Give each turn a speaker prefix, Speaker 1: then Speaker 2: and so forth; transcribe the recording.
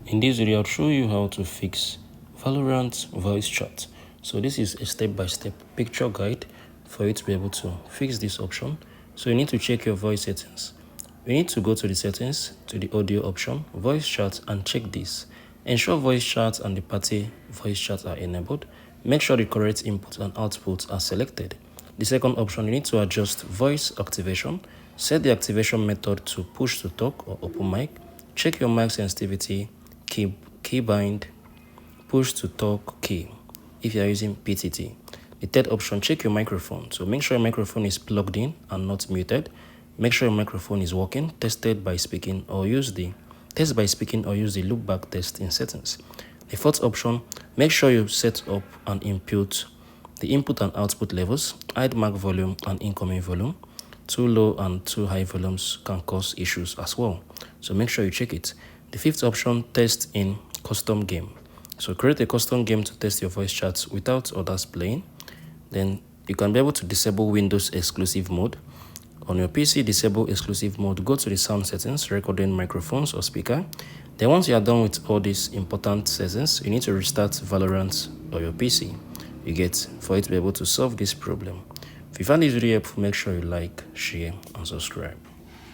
Speaker 1: In this video, I'll show you how to fix Valorant voice chat. So this is a step-by-step picture guide for you to be able to fix this option. So you need to check your voice settings. You need to go to the settings, to the audio option, voice chat, and check this. Ensure voice chat and the party voice chat are enabled. Make sure the correct input and output are selected. The second option, you need to adjust voice activation. Set the activation method to push to talk or open mic. Check your mic sensitivity, key bind, push to talk key if you are using PTT. The third option, check your microphone. So make sure your microphone is plugged in and not muted. Make sure your microphone is working, tested by speaking or use the loop back test in settings. The fourth option, make sure you set up and input the input and output levels, hide mic volume and incoming volume. Too low and too high volumes can cause issues as well. So make sure you check it. The fifth option, test in custom game. So create a custom game to test your voice chats without others playing. Then you can be able to disable Windows exclusive mode. On your PC, disable exclusive mode. Go to the sound settings, recording microphones or speaker. Then once you are done with all these important settings, you need to restart Valorant or your PC. For it to be able to solve this problem. If you found this video helpful, make sure you like, share, and subscribe.